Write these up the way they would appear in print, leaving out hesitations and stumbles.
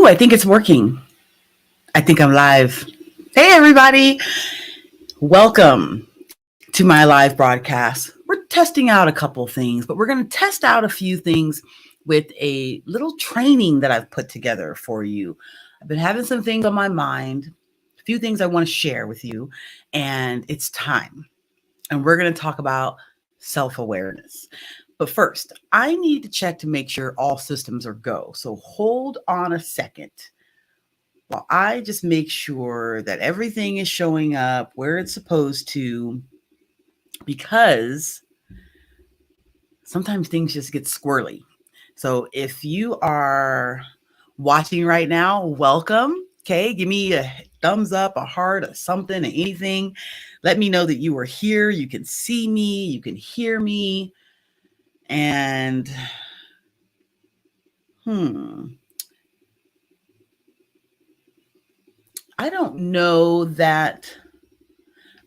Ooh, I think it's working. I think I'm live. Hey, everybody. Welcome to my live broadcast. We're testing out a couple things, but we're going to test out a few things with a little training that I've put together for you. I've been having some things on my mind, a few things I want to share with you, and it's time. And we're going to talk about self-awareness. But first, I need to check to make sure all systems are go. So hold on a second while I just make sure that everything is showing up where it's supposed to, because sometimes things just get squirrely. So if you are watching right now, welcome. Okay, give me a thumbs up, a heart, a something, anything. Let me know that you are here. You can see me, you can hear me. And I don't know that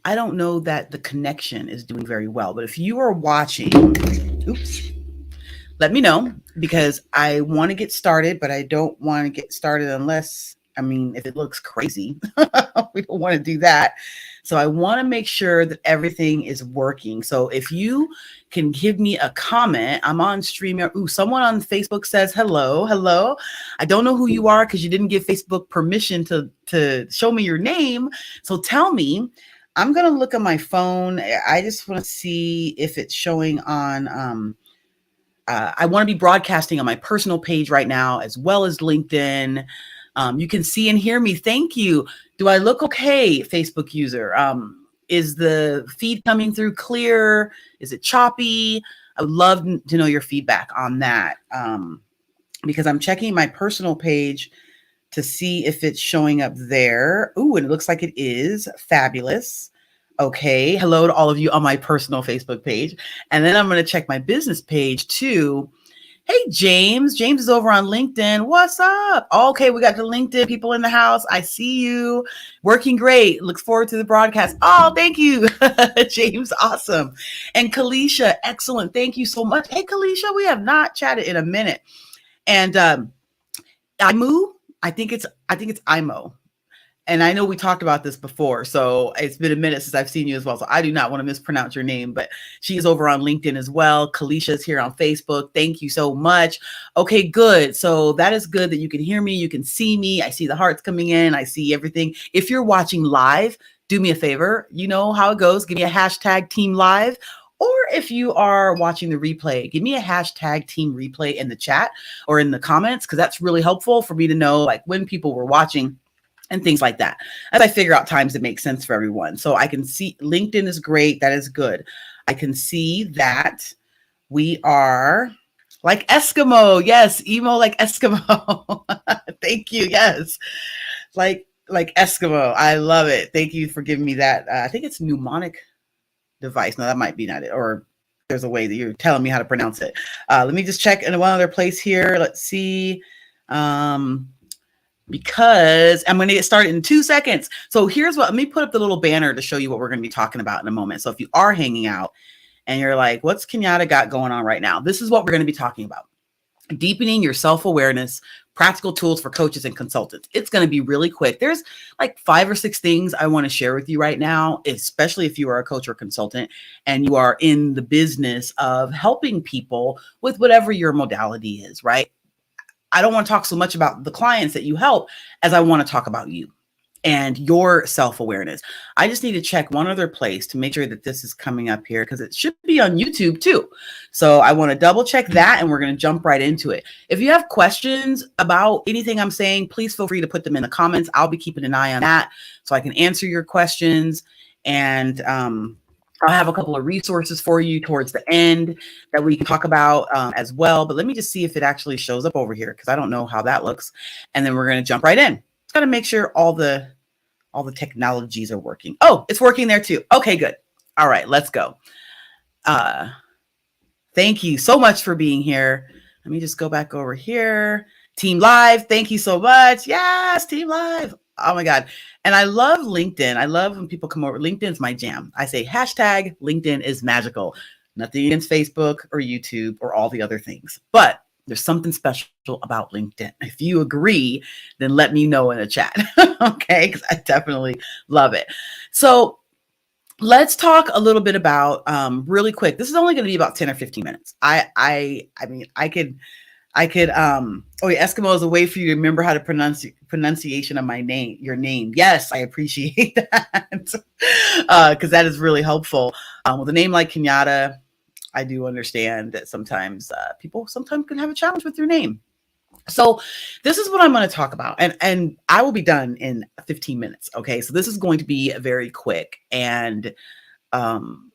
the connection is doing very well, but if you are watching, let me know, because I want to get started, but I don't want to get started unless, if it looks crazy. We don't want to do that. So I want to make sure that everything is working. So if you can give me a comment, I'm on StreamYard. Ooh, someone on Facebook says hello. Hello. I don't know who you are because you didn't give Facebook permission to show me your name. So tell me. I'm going to look at my phone. I just want to see if it's showing on, I want to be broadcasting on my personal page right now, as well as LinkedIn. You can see and hear me. Thank you. Do I look okay, Facebook user? Is the feed coming through clear? Is it choppy? I would love to know your feedback on that, because I'm checking my personal page to see if it's showing up there. Ooh, and it looks like it is. Fabulous. Okay. Hello to all of you on my personal Facebook page. And then I'm going to check my business page too. Hey, James. James is over on LinkedIn. What's up? Okay, we got the LinkedIn people in the house. I see you. Working great. Looks forward to the broadcast. Oh, thank you, James. Awesome. And Kalisha, excellent. Thank you so much. Hey, Kalisha, we have not chatted in a minute. And Imu, I think it's Imo. And I know we talked about this before, so it's been a minute since I've seen you as well. So I do not want to mispronounce your name, but she's over on LinkedIn as well. Kalisha's here on Facebook. Thank you so much. Okay, good. So that is good that you can hear me. You can see me. I see the hearts coming in. I see everything. If you're watching live, do me a favor. You know how it goes. Give me a hashtag team live. Or if you are watching the replay, give me a hashtag team replay in the chat or in the comments, because that's really helpful for me to know like when people were watching and things like that, as I figure out times that make sense for everyone. So I can see LinkedIn is great. That is good. I can see that we are like Eskimo. Yes. Emo like Eskimo. Thank you. Yes. Like Eskimo. I love it. Thank you for giving me that. I think it's mnemonic device. No, that might be not it. Or there's a way that you're telling me how to pronounce it. Let me just check in one other place here. Let's see. Because I'm going to get started in 2 seconds. So let me put up the little banner to show you what we're going to be talking about in a moment. So if you are hanging out and you're like, what's Kenyatta got going on right now? This is what we're going to be talking about. Deepening your self-awareness, practical tools for coaches and consultants. It's going to be really quick. There's like 5 or 6 things I want to share with you right now, especially if you are a coach or consultant and you are in the business of helping people with whatever your modality is, right? I don't want to talk so much about the clients that you help as I want to talk about you and your self-awareness. I just need to check one other place to make sure that this is coming up here, because it should be on YouTube too. So I want to double check that, and we're going to jump right into it. If you have questions about anything I'm saying, please feel free to put them in the comments. I'll be keeping an eye on that so I can answer your questions. And I'll have a couple of resources for you towards the end that we can talk about as well. But let me just see if it actually shows up over here, because I don't know how that looks. And then we're going to jump right in. Just got to make sure all the technologies are working. Oh, it's working there too. Okay, good. All right, let's go. Thank you so much for being here. Let me just go back over here. Team Live, thank you so much. Yes, Team Live. Oh my God. And I love LinkedIn. I love when people come over. LinkedIn's my jam. I say hashtag LinkedIn is magical. Nothing against Facebook or YouTube or all the other things. But There's something special about LinkedIn. If you agree, then let me know in the chat. Okay, because I definitely love it. So let's talk a little bit about really quick. This is only going to be about 10 or 15 minutes. I mean, oh yeah, Eskimo is a way for you to remember how to pronunciation of my name, your name. Yes, I appreciate that. Because that is really helpful. With a name like Kenyatta, I do understand that sometimes people sometimes can have a challenge with your name. So this is what I'm going to talk about, and I will be done in 15 minutes. Okay, so this is going to be very quick, um,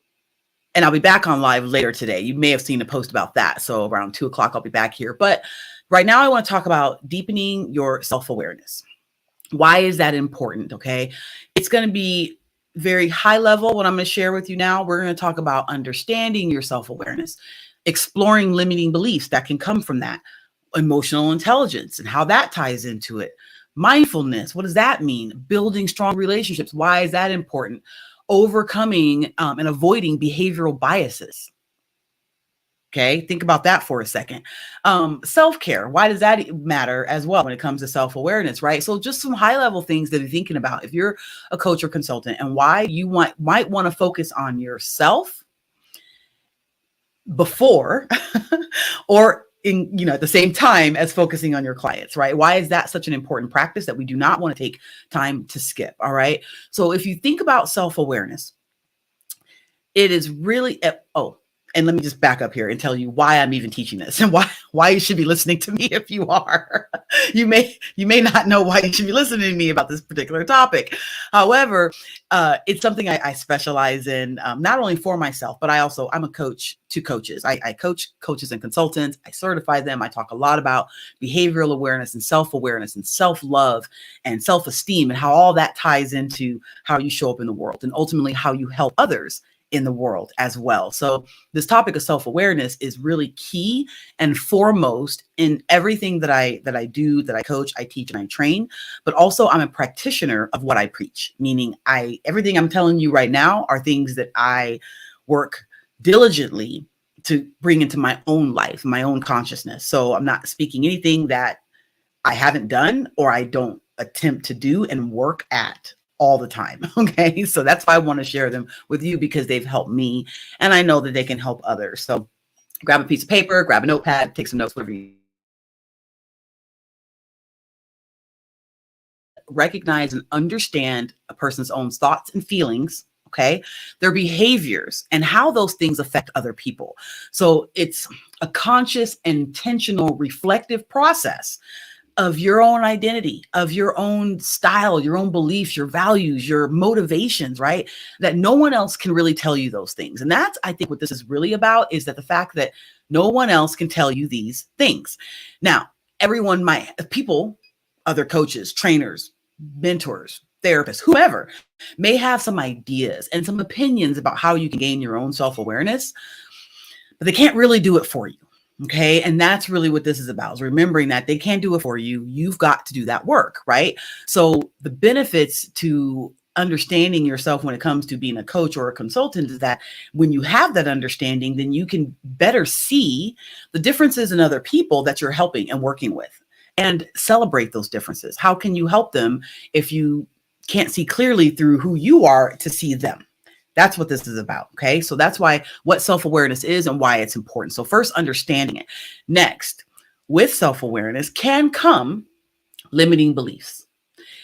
and I'll be back on live later today. You may have seen a post about that. So around 2 o'clock, I'll be back here. But right now, I want to talk about deepening your self-awareness. Why is that important? Okay, it's going to be very high level. What I'm going to share with you now, we're going to talk about understanding your self-awareness, exploring limiting beliefs that can come from that, emotional intelligence and how that ties into it. Mindfulness, what does that mean? Building strong relationships, why is that important? Overcoming and avoiding behavioral biases. Okay, think about that for a second. Self-care, why does that matter as well when it comes to self-awareness, right? So just some high-level things that you're thinking about if you're a coach or consultant, and why you might want to focus on yourself before or at the same time as focusing on your clients, right? Why is that such an important practice that we do not want to take time to skip? All right. So if you think about self-awareness, it is really, and let me just back up here and tell you why I'm even teaching this and why you should be listening to me. If you are, you may not know why you should be listening to me about this particular topic. However, it's something I specialize in, not only for myself, but I'm a coach to coaches. I coach coaches and consultants. I certify them. I talk a lot about behavioral awareness and self-awareness and self-love and self-esteem and how all that ties into how you show up in the world and ultimately how you help others in the world as well. So this topic of self-awareness is really key and foremost in everything that I do, that I coach, I teach, and I train. But also I'm a practitioner of what I preach, meaning everything I'm telling you right now are things that I work diligently to bring into my own life, my own consciousness. So I'm not speaking anything that I haven't done or I don't attempt to do and work at all the time. Okay. So that's why I want to share them with you, because they've helped me and I know that they can help others. So grab a piece of paper, grab a notepad, take some notes, whatever you recognize and understand a person's own thoughts and feelings. Okay. Their behaviors and how those things affect other people. So it's a conscious, intentional, reflective process of your own identity, of your own style, your own beliefs, your values, your motivations, right? That no one else can really tell you those things. And that's, I think, what this is really about, is that the fact that no one else can tell you these things. Now, people, other coaches, trainers, mentors, therapists, whoever, may have some ideas and some opinions about how you can gain your own self-awareness, but they can't really do it for you. Okay. And that's really what this is about, is remembering that they can't do it for you. You've got to do that work, right? So the benefits to understanding yourself when it comes to being a coach or a consultant is that when you have that understanding, then you can better see the differences in other people that you're helping and working with and celebrate those differences. How can you help them if you can't see clearly through who you are to see them? That's what this is about. Okay. So that's what self-awareness is and why it's important. So first, understanding it. Next, with self-awareness can come limiting beliefs.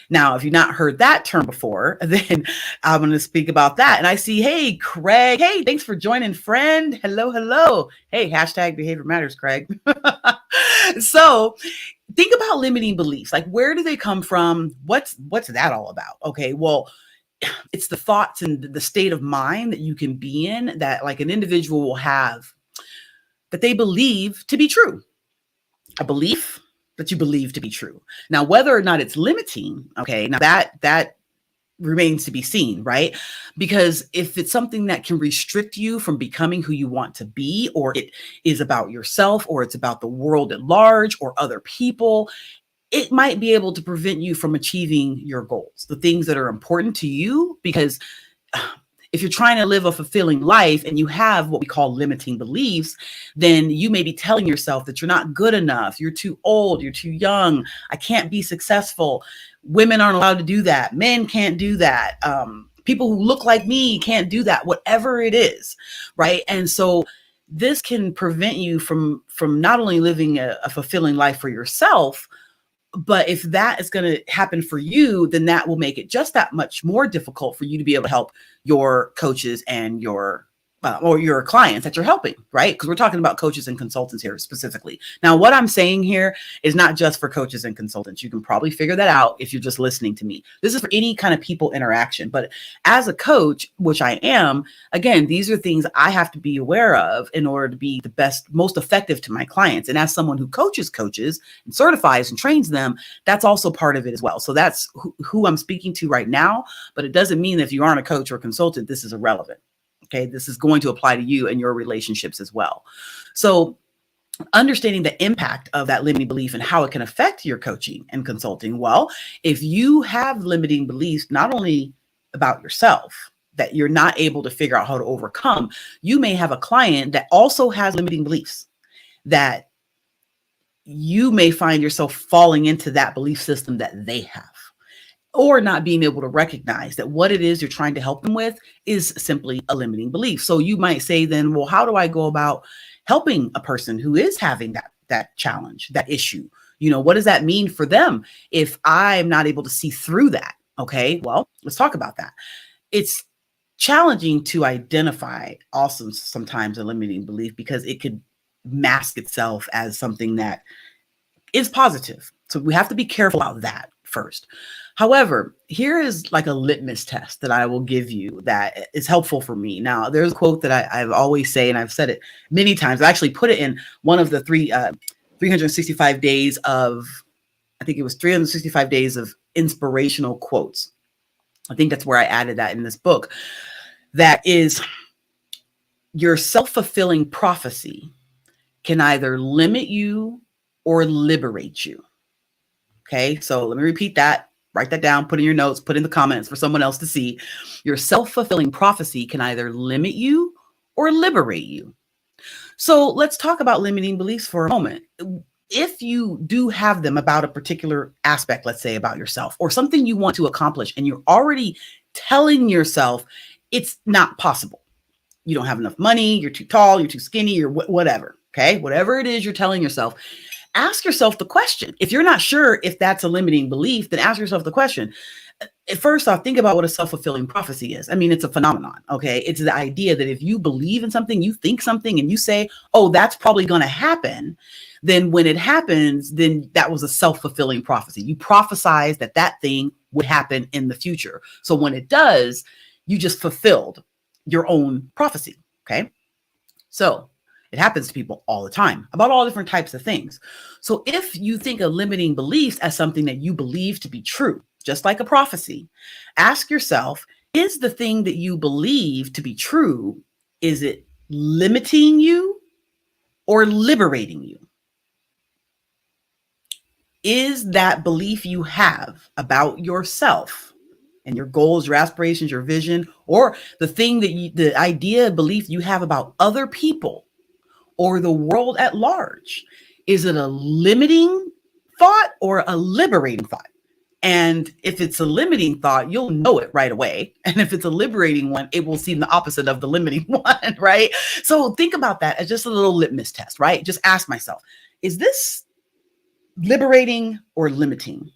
Now, if you've not heard that term before, then I'm going to speak about that. And I see, hey, Craig. Hey, thanks for joining, friend. Hello, hello. Hey, hashtag behavior matters, Craig. So think about limiting beliefs. Like, where do they come from? What's that all about? Okay. Well, it's the thoughts and the state of mind that you can be in that, like, an individual will have that they believe to be true. A belief that you believe to be true. Now, whether or not it's limiting, okay, now that remains to be seen, right? Because if it's something that can restrict you from becoming who you want to be, or it is about yourself, or it's about the world at large or other people, it might be able to prevent you from achieving your goals, the things that are important to you, because If you're trying to live a fulfilling life and you have what we call limiting beliefs, then you may be telling yourself that you're not good enough, you're too old, you're too young, I can't be successful. Women aren't allowed to do that. Men can't do that. People who look like me can't do that, whatever it is, right? And so this can prevent you from not only living a fulfilling life for yourself, but if that is going to happen for you, then that will make it just that much more difficult for you to be able to help your coaches and your or your clients that you're helping, right? Because we're talking about coaches and consultants here specifically. Now, what I'm saying here is not just for coaches and consultants. You can probably figure that out if you're just listening to me. This is for any kind of people interaction. But as a coach, which I am, again, these are things I have to be aware of in order to be the best, most effective to my clients. And as someone who coaches and certifies and trains them, that's also part of it as well. So that's who I'm speaking to right now. But it doesn't mean that if you aren't a coach or a consultant, this is irrelevant. Okay, this is going to apply to you and your relationships as well. So understanding the impact of that limiting belief and how it can affect your coaching and consulting. Well, if you have limiting beliefs, not only about yourself that you're not able to figure out how to overcome, you may have a client that also has limiting beliefs that you may find yourself falling into that belief system that they have, or not being able to recognize that what it is you're trying to help them with is simply a limiting belief. So you might say then, well, how do I go about helping a person who is having that challenge, that issue? You know, what does that mean for them if I'm not able to see through that? Okay, well, let's talk about that. It's challenging to identify also sometimes a limiting belief because it could mask itself as something that is positive. So we have to be careful about that first. However, here is like a litmus test that I will give you that is helpful for me. Now, there's a quote that I've always say, and I've said it many times. I actually put it in one of the 365 days of, I think it was 365 days of inspirational quotes. I think that's where I added that in this book. That is, your self-fulfilling prophecy can either limit you or liberate you. Okay, so let me repeat that. Write that down, put in your notes, put in the comments for someone else to see. Your self-fulfilling prophecy can either limit you or liberate you. So let's talk about limiting beliefs for a moment. If you do have them about a particular aspect, let's say about yourself or something you want to accomplish, and you're already telling yourself it's not possible. You don't have enough money, you're too tall, you're too skinny, you're whatever. Okay, whatever it is you're telling yourself, ask yourself the question. If you're not sure if that's a limiting belief, then ask yourself the question. First off, think about what a self-fulfilling prophecy is. I mean, it's a phenomenon, okay? It's the idea that if you believe in something, you think something, and you say, oh, that's probably going to happen, then when it happens, then that was a self-fulfilling prophecy. You prophesied that that thing would happen in the future. So when it does, you just fulfilled your own prophecy, okay? So it happens to people all the time about all different types of things. So if you think of limiting beliefs as something that you believe to be true, just like a prophecy, ask yourself, is the thing that you believe to be true, is it limiting you or liberating you? Is that belief you have about yourself and your goals, your aspirations, your vision, or the thing that the idea, belief you have about other people or the world at large, is it a limiting thought or a liberating thought? And if it's a limiting thought, you'll know it right away. And if it's a liberating one, it will seem the opposite of the limiting one, right? So think about that as just a little litmus test, right? Just ask myself, is this liberating or limiting?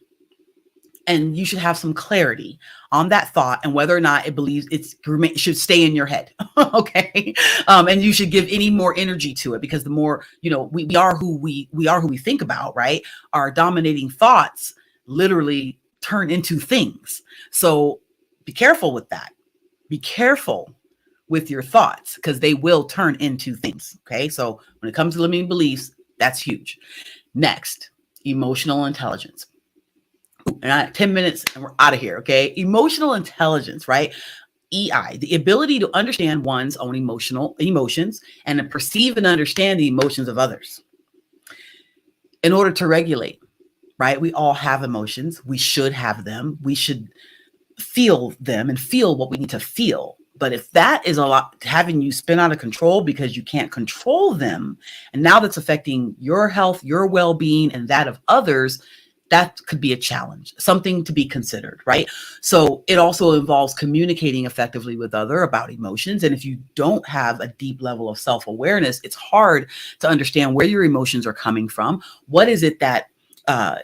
And you should have some clarity on that thought and whether or not it believes it should stay in your head. Okay. And you should give any more energy to it, because the more, we are who we think about, right? Our dominating thoughts literally turn into things. So be careful with that. Be careful with your thoughts, because they will turn into things. Okay. So when it comes to limiting beliefs, that's huge. Next, emotional intelligence. And 10 minutes and we're out of here. Okay. Emotional intelligence, right? EI, the ability to understand one's own emotions and to perceive and understand the emotions of others in order to regulate, right? We all have emotions. We should have them. We should feel them and feel what we need to feel. But if that is a lot having you spin out of control because you can't control them, and now that's affecting your health, your well-being, and that of others, that could be a challenge, something to be considered, right? So it also involves communicating effectively with other about emotions. And if you don't have a deep level of self-awareness, it's hard to understand where your emotions are coming from. What is it that uh,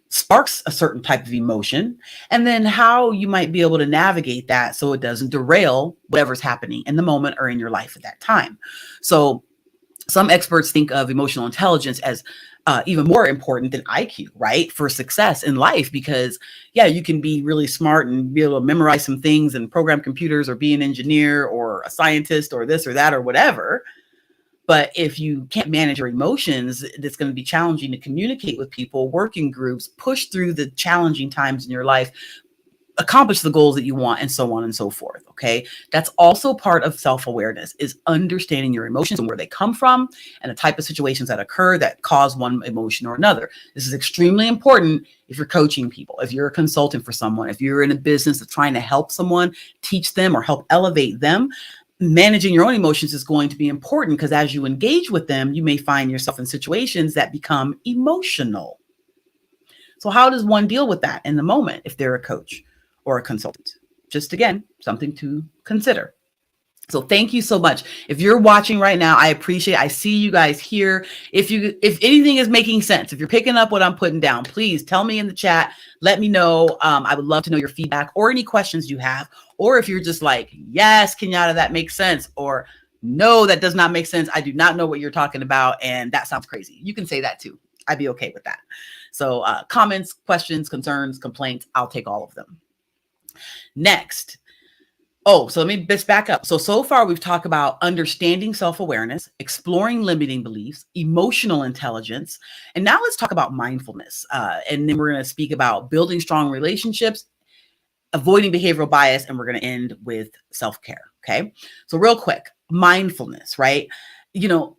sparks a certain type of emotion, and then how you might be able to navigate that so it doesn't derail whatever's happening in the moment or in your life at that time. So some experts think of emotional intelligence as even more important than IQ, right? For success in life, because yeah, you can be really smart and be able to memorize some things and program computers or be an engineer or a scientist or this or that or whatever. But if you can't manage your emotions, it's going to be challenging to communicate with people, work in groups, push through the challenging times in your life, accomplish the goals that you want, and so on and so forth. Okay. That's also part of self-awareness, is understanding your emotions and where they come from and the type of situations that occur that cause one emotion or another. This is extremely important if you're coaching people, if you're a consultant for someone, if you're in a business that's trying to help someone, teach them or help elevate them. Managing your own emotions is going to be important, because as you engage with them, you may find yourself in situations that become emotional. So how does one deal with that in the moment if they're a coach or a consultant? Just again, something to consider. So thank you so much. If you're watching right now, I appreciate it. I see you guys here. If anything is making sense, if you're picking up what I'm putting down, please tell me in the chat. Let me know. I would love to know your feedback or any questions you have. Or if you're just like, yes, Kenyatta, that makes sense. Or no, that does not make sense. I do not know what you're talking about, and that sounds crazy. You can say that too. I'd be okay with that. So comments, questions, concerns, complaints, I'll take all of them. Next. Oh, so let me just back up. So far we've talked about understanding self-awareness, exploring limiting beliefs, emotional intelligence, and now let's talk about mindfulness. And then we're going to speak about building strong relationships, avoiding behavioral bias, and we're going to end with self-care. Okay. So real quick, mindfulness, right? You know,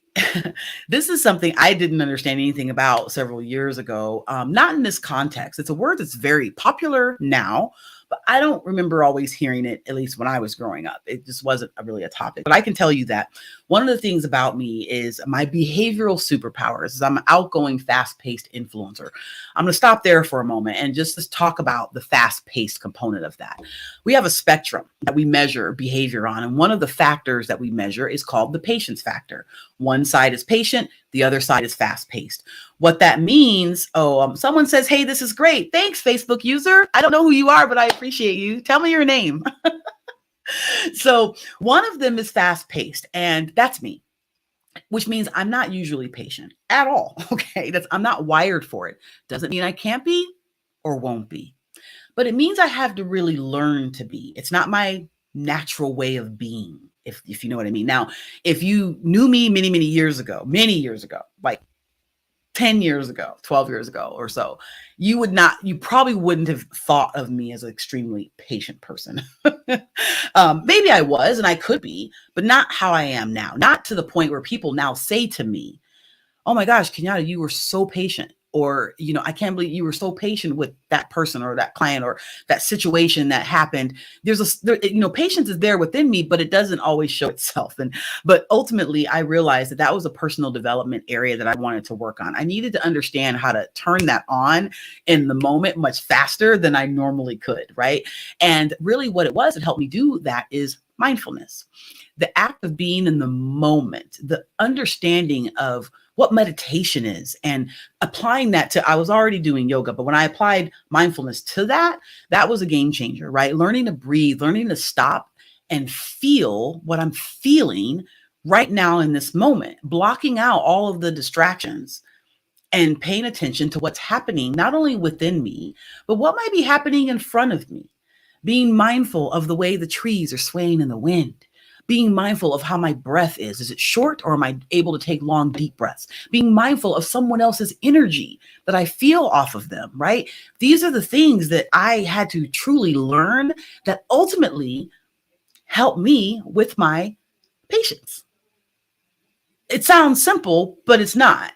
this is something I didn't understand anything about several years ago. Not in this context. It's a word that's very popular now, but I don't remember always hearing it, at least when I was growing up. It just wasn't really a topic. But I can tell you that one of the things about me is my behavioral superpowers is I'm an outgoing, fast-paced influencer. I'm going to stop there for a moment and just talk about the fast-paced component of that. We have a spectrum that we measure behavior on, and one of the factors that we measure is called the patience factor. One side is patient, the other side is fast-paced. What that means, someone says, hey, this is great. Thanks, Facebook user. I don't know who you are, but I appreciate you. Tell me your name. So one of them is fast-paced, and that's me, which means I'm not usually patient at all. Okay, I'm not wired for it. Doesn't mean I can't be or won't be, but it means I have to really learn to be. It's not my natural way of being, if you know what I mean. Now, if you knew me many years ago, like 10 years ago, 12 years ago or so, you probably wouldn't have thought of me as an extremely patient person. Maybe I was, and I could be, but not how I am now. Not to the point where people now say to me, oh my gosh, Kenyatta, you were so patient. Or, I can't believe you were so patient with that person or that client or that situation that happened. Patience is there within me, but it doesn't always show itself. But ultimately, I realized that was a personal development area that I wanted to work on. I needed to understand how to turn that on in the moment much faster than I normally could, right? And really what it helped me do that is mindfulness. The act of being in the moment, the understanding of what meditation is, and applying that to, I was already doing yoga, but when I applied mindfulness to that was a game changer, right? Learning to breathe, learning to stop and feel what I'm feeling right now in this moment, blocking out all of the distractions and paying attention to what's happening, not only within me, but what might be happening in front of me. Being mindful of the way the trees are swaying in the wind. Being mindful of how my breath is. Is it short, or am I able to take long, deep breaths? Being mindful of someone else's energy that I feel off of them, right? These are the things that I had to truly learn that ultimately help me with my patience. It sounds simple, but it's not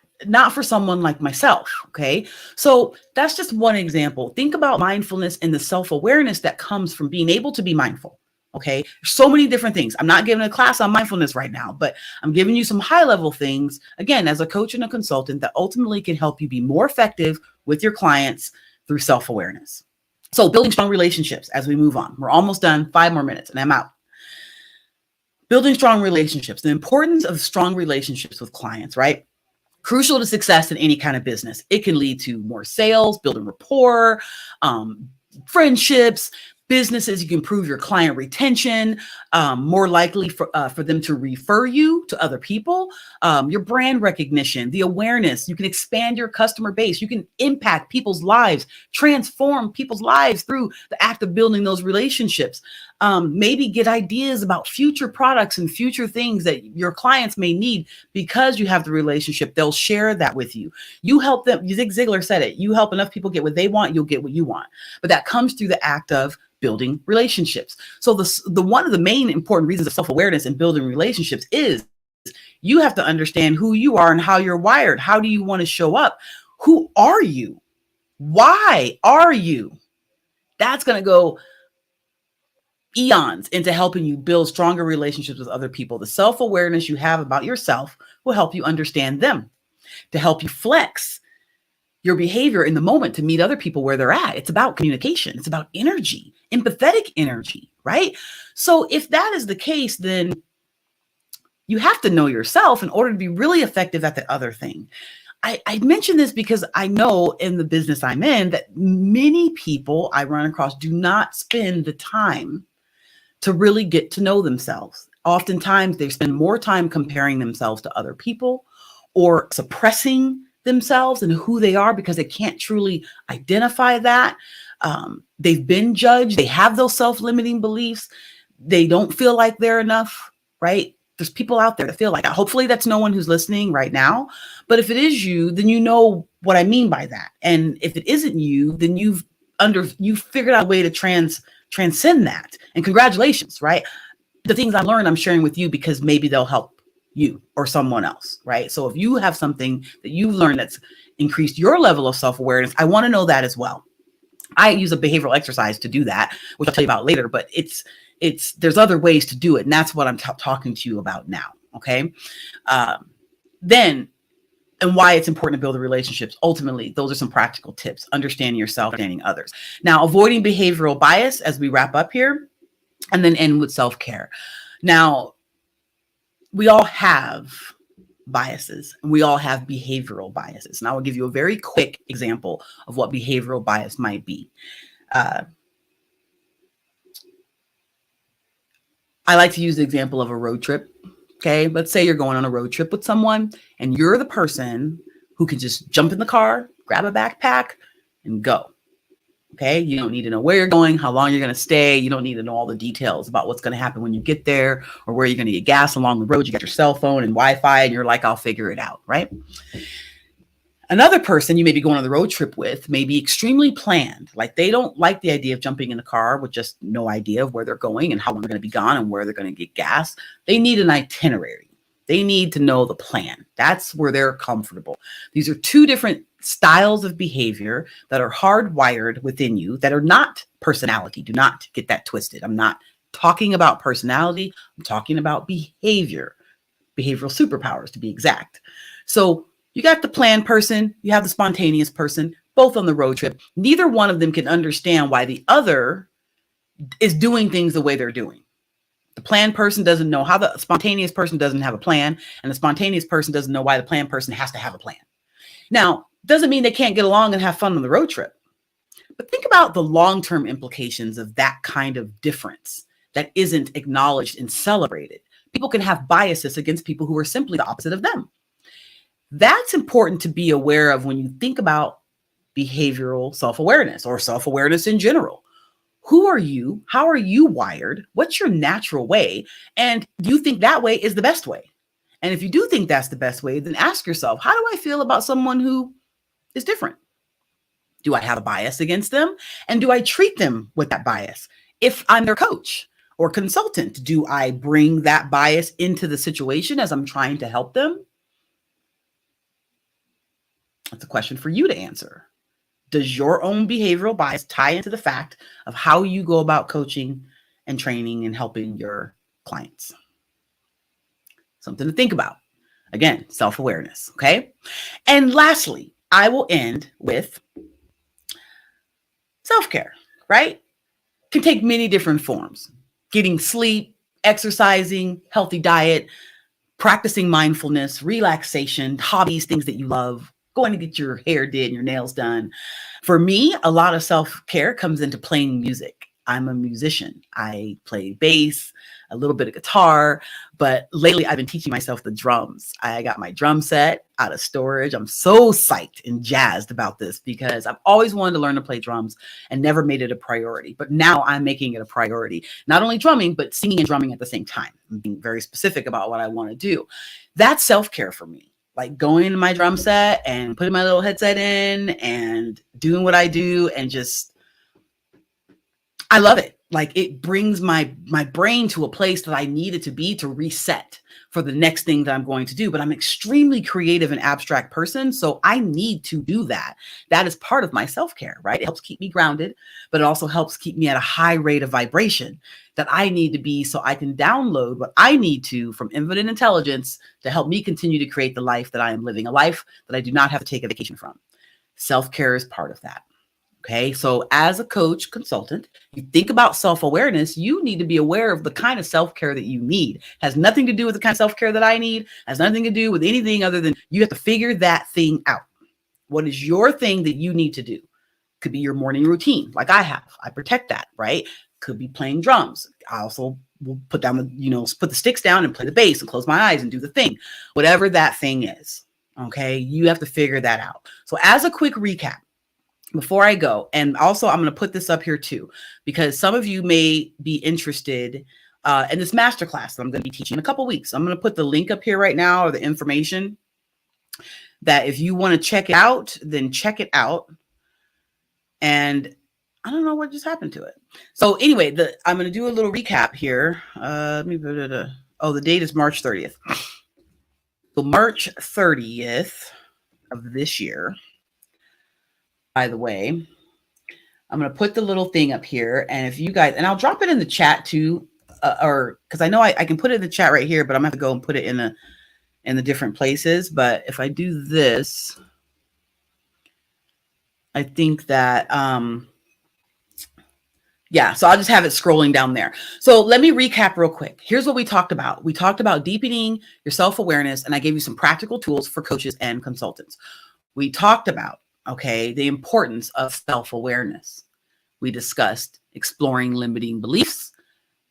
for someone like myself. Okay. So that's just one example. Think about mindfulness and the self-awareness that comes from being able to be mindful. Okay. So many different things. I'm not giving a class on mindfulness right now, but I'm giving you some high level things, again, as a coach and a consultant that ultimately can help you be more effective with your clients through self awareness. So, building strong relationships as we move on. We're almost done, 5 more minutes, and I'm out. Building strong relationships, the importance of strong relationships with clients, right? Crucial to success in any kind of business. It can lead to more sales, building rapport, friendships, businesses. You can improve your client retention, more likely for them to refer you to other people, your brand recognition, the awareness. You can expand your customer base. You can impact people's lives, transform people's lives through the act of building those relationships. Maybe get ideas about future products and future things that your clients may need because you have the relationship. They'll share that with you. You help them. Zig Ziglar said it. You help enough people get what they want, you'll get what you want. But that comes through the act of building relationships. So the one of the main important reasons of self-awareness and building relationships is you have to understand who you are and how you're wired. How do you want to show up? Who are you? Why are you? That's going to go eons into helping you build stronger relationships with other people. The self-awareness you have about yourself will help you understand them, to help you flex your behavior in the moment to meet other people where they're at. It's about communication. It's about energy, empathetic energy, right? So if that is the case, then you have to know yourself in order to be really effective at the other thing. I mention this because I know in the business I'm in that many people I run across do not spend the time to really get to know themselves. Oftentimes they spend more time comparing themselves to other people or suppressing themselves and who they are because they can't truly identify that. They've been judged. They have those self-limiting beliefs. They don't feel like they're enough, right? There's people out there that feel like that. Hopefully that's no one who's listening right now. But if it is you, then you know what I mean by that. And if it isn't you, then you've figured out a way to transcend that. And congratulations, right? The things I learned, I'm sharing with you because maybe they'll help you or someone else, right? So if you have something that you've learned that's increased your level of self-awareness, I want to know that as well. I use a behavioral exercise to do that, which I'll tell you about later, but there's other ways to do it. And that's what I'm talking to you about now. Okay. Then, and why it's important to build the relationships. Ultimately, those are some practical tips, understanding yourself, understanding others. Now, avoiding behavioral bias as we wrap up here, and then end with self-care. Now, we all have biases and we all have behavioral biases. And I will give you a very quick example of what behavioral bias might be. I like to use the example of a road trip. Okay, let's say you're going on a road trip with someone and you're the person who can just jump in the car, grab a backpack, and go. Okay, you don't need to know where you're going, how long you're going to stay. You don't need to know all the details about what's going to happen when you get there or where you're going to get gas along the road. You got your cell phone and Wi-Fi and you're like, I'll figure it out, right? Another person you may be going on the road trip with may be extremely planned. Like they don't like the idea of jumping in a car with just no idea of where they're going and how long they're going to be gone and where they're going to get gas. They need an itinerary. They need to know the plan. That's where they're comfortable. These are two different styles of behavior that are hardwired within you that are not personality. Do not get that twisted. I'm not talking about personality. I'm talking about behavior, behavioral superpowers to be exact. So you got the planned person, you have the spontaneous person, both on the road trip. Neither one of them can understand why the other is doing things the way they're doing. The planned person doesn't know how the spontaneous person doesn't have a plan, and the spontaneous person doesn't know why the planned person has to have a plan. Now, doesn't mean they can't get along and have fun on the road trip. But think about the long-term implications of that kind of difference that isn't acknowledged and celebrated. People can have biases against people who are simply the opposite of them. That's important to be aware of when you think about behavioral self-awareness or self-awareness in general. Who are you? How are you wired? What's your natural way? And do you think that way is the best way? And if you do think that's the best way, then ask yourself, how do I feel about someone who is different? Do I have a bias against them? And do I treat them with that bias? If I'm their coach or consultant, do I bring that bias into the situation as I'm trying to help them? That's a question for you to answer. Does your own behavioral bias tie into the fact of how you go about coaching and training and helping your clients. Something to think about. Again, self-awareness, okay? And lastly, I will end with self-care, right? Can take many different forms. Getting sleep, exercising, healthy diet, practicing mindfulness, relaxation, hobbies, things that you love, going to get your hair did and your nails done. For me, a lot of self-care comes into playing music. I'm a musician. I play bass, a little bit of guitar, but lately I've been teaching myself the drums. I got my drum set out of storage. I'm so psyched and jazzed about this because I've always wanted to learn to play drums and never made it a priority. But now I'm making it a priority. Not only drumming, but singing and drumming at the same time. I'm being very specific about what I want to do. That's self-care for me. Like going into my drum set and putting my little headset in and doing what I do and just, I love it. Like it brings my brain to a place that I need it to be to reset for the next thing that I'm going to do. But I'm extremely creative and abstract person. So I need to do that. That is part of my self-care, right? It helps keep me grounded, but it also helps keep me at a high rate of vibration that I need to be so I can download what I need to from infinite intelligence to help me continue to create the life that I am living, a life that I do not have to take a vacation from. Self-care is part of that. Okay, so as a coach consultant, you think about self-awareness, you need to be aware of the kind of self-care that you need. Has nothing to do with the kind of self-care that I need, has nothing to do with anything other than you have to figure that thing out. What is your thing that you need to do? Could be your morning routine, like I have. I protect that, right? Could be playing drums. I also will put down the, put the sticks down and play the bass and close my eyes and do the thing. Whatever that thing is, okay? You have to figure that out. So as a quick recap, before I go, and also I'm going to put this up here too, because some of you may be interested in this masterclass that I'm going to be teaching in a couple weeks. I'm going to put the link up here right now, or the information that if you want to check it out, then check it out. And I don't know what just happened to it. So anyway, I'm going to do a little recap here. The date is March 30th. So March 30th of this year. By the way, I'm going to put the little thing up here, and if you guys, and I'll drop it in the chat too, or because I know I can put it in the chat right here, but I'm going to have to go and put it in the different places. But if I do this, I think that, yeah, so I'll just have it scrolling down there. So let me recap real quick. Here's what we talked about. We talked about deepening your self-awareness, and I gave you some practical tools for coaches and consultants. We talked about, okay, the importance of self-awareness. We discussed exploring limiting beliefs,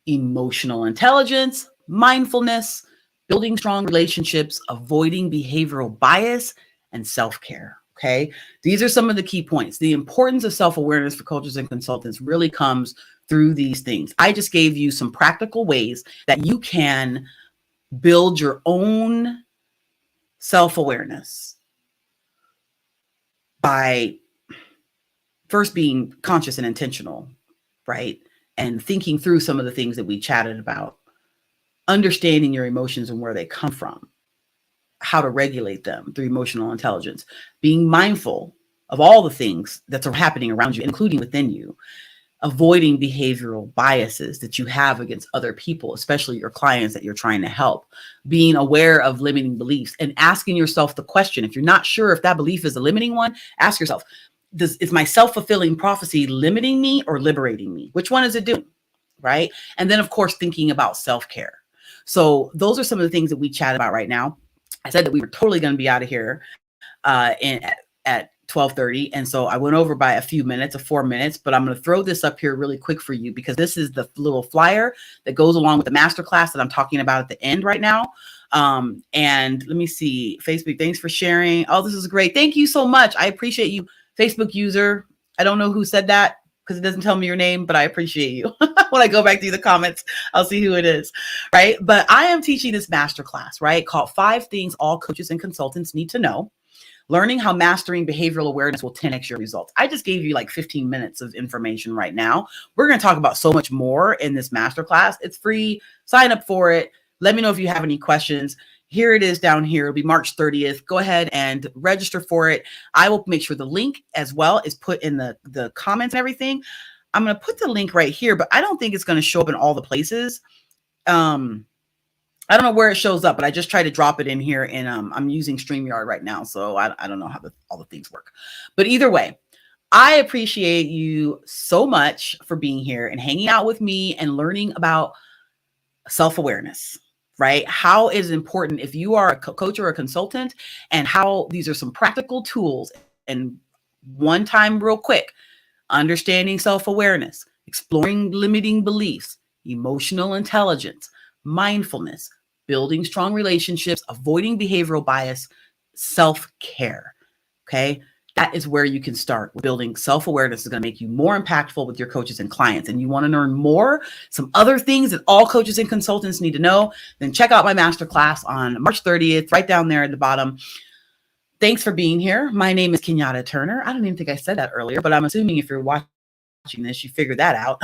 emotional intelligence, mindfulness, building strong relationships, avoiding behavioral bias, and self-care. Okay, these are some of the key points. The importance of self-awareness for coaches and consultants really comes through these things. I just gave you some practical ways that you can build your own self-awareness by first being conscious and intentional, right? And thinking through some of the things that we chatted about, understanding your emotions and where they come from, how to regulate them through emotional intelligence, being mindful of all the things that are happening around you, including within you, avoiding behavioral biases that you have against other people, especially your clients that you're trying to help, being aware of limiting beliefs and asking yourself the question, if you're not sure if that belief is a limiting one, ask yourself, is my self-fulfilling prophecy limiting me or liberating me? Which one is it doing, right? And then, of course, thinking about self-care. So those are some of the things that we chat about right now. I said that we were totally going to be out of here at 12:30. And so I went over by a few minutes, 4 minutes, but I'm going to throw this up here really quick for you because this is the little flyer that goes along with the masterclass that I'm talking about at the end right now. And let me see, Facebook, thanks for sharing. Oh, this is great. Thank you so much. I appreciate you, Facebook user. I don't know who said that because it doesn't tell me your name, but I appreciate you. When I go back through the comments, I'll see who it is, right? But I am teaching this masterclass, right? Called 5 Things All Coaches and Consultants Need to Know. Learning how mastering behavioral awareness will 10x your results. I just gave you like 15 minutes of information right now. We're going to talk about so much more in this masterclass. It's free. Sign up for it. Let me know if you have any questions. Here it is down here. It'll be March 30th. Go ahead and register for it. I will make sure the link as well is put in the comments and everything. I'm going to put the link right here, but I don't think it's going to show up in all the places. I don't know where it shows up, but I just tried to drop it in here, and I'm using StreamYard right now, so I don't know how all the things work. But either way, I appreciate you so much for being here and hanging out with me and learning about self-awareness, right? How it is important if you are a coach or a consultant, and how these are some practical tools. And one time, real quick, understanding self-awareness, exploring limiting beliefs, emotional intelligence, mindfulness, building strong relationships, avoiding behavioral bias, self-care. Okay. That is where you can start. Building self-awareness is going to make you more impactful with your coaches and clients. And you want to learn more, some other things that all coaches and consultants need to know, then check out my masterclass on March 30th, right down there at the bottom. Thanks for being here. My name is Kenyatta Turner. I don't even think I said that earlier, but I'm assuming if you're watching this, you figured that out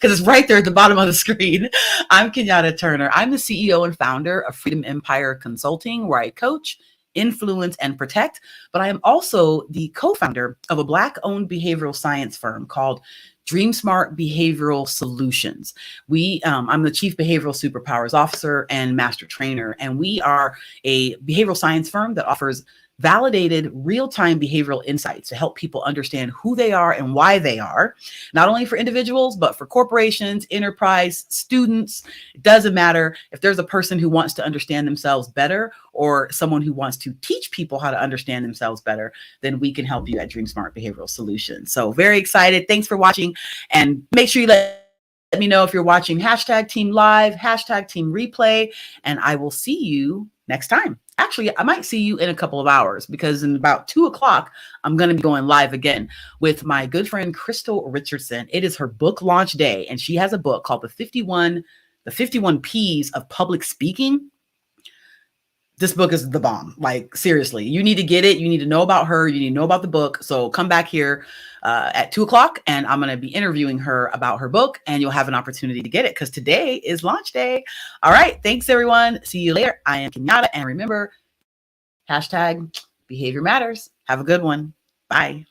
because it's right there at the bottom of the screen. I'm Kenyatta Turner. I'm the CEO and founder of Freedom Empire Consulting, where I coach, influence, and protect. But I am also the co-founder of a Black-owned behavioral science firm called DreamSmart Behavioral Solutions. I'm the Chief Behavioral Superpowers Officer and Master Trainer, and we are a behavioral science firm that offers validated real-time behavioral insights to help people understand who they are and why they are, not only for individuals, but for corporations, enterprise, students. It doesn't matter if there's a person who wants to understand themselves better or someone who wants to teach people how to understand themselves better, then we can help you at DreamSmart Behavioral Solutions. So very excited. Thanks for watching, and make sure you let me know if you're watching #Team Live, #Team Replay, and I will see you next time. Actually, I might see you in a couple of hours, because in about 2:00, I'm going to be going live again with my good friend, Crystal Richardson. It is her book launch day, and she has a book called The 51 P's of Public Speaking. This book is the bomb. Like, seriously, you need to get it. You need to know about her. You need to know about the book. So come back here at 2:00, and I'm going to be interviewing her about her book, and you'll have an opportunity to get it because today is launch day. All right. Thanks, everyone. See you later. I am Kenyatta. And remember, #Behavior Matters. Have a good one. Bye.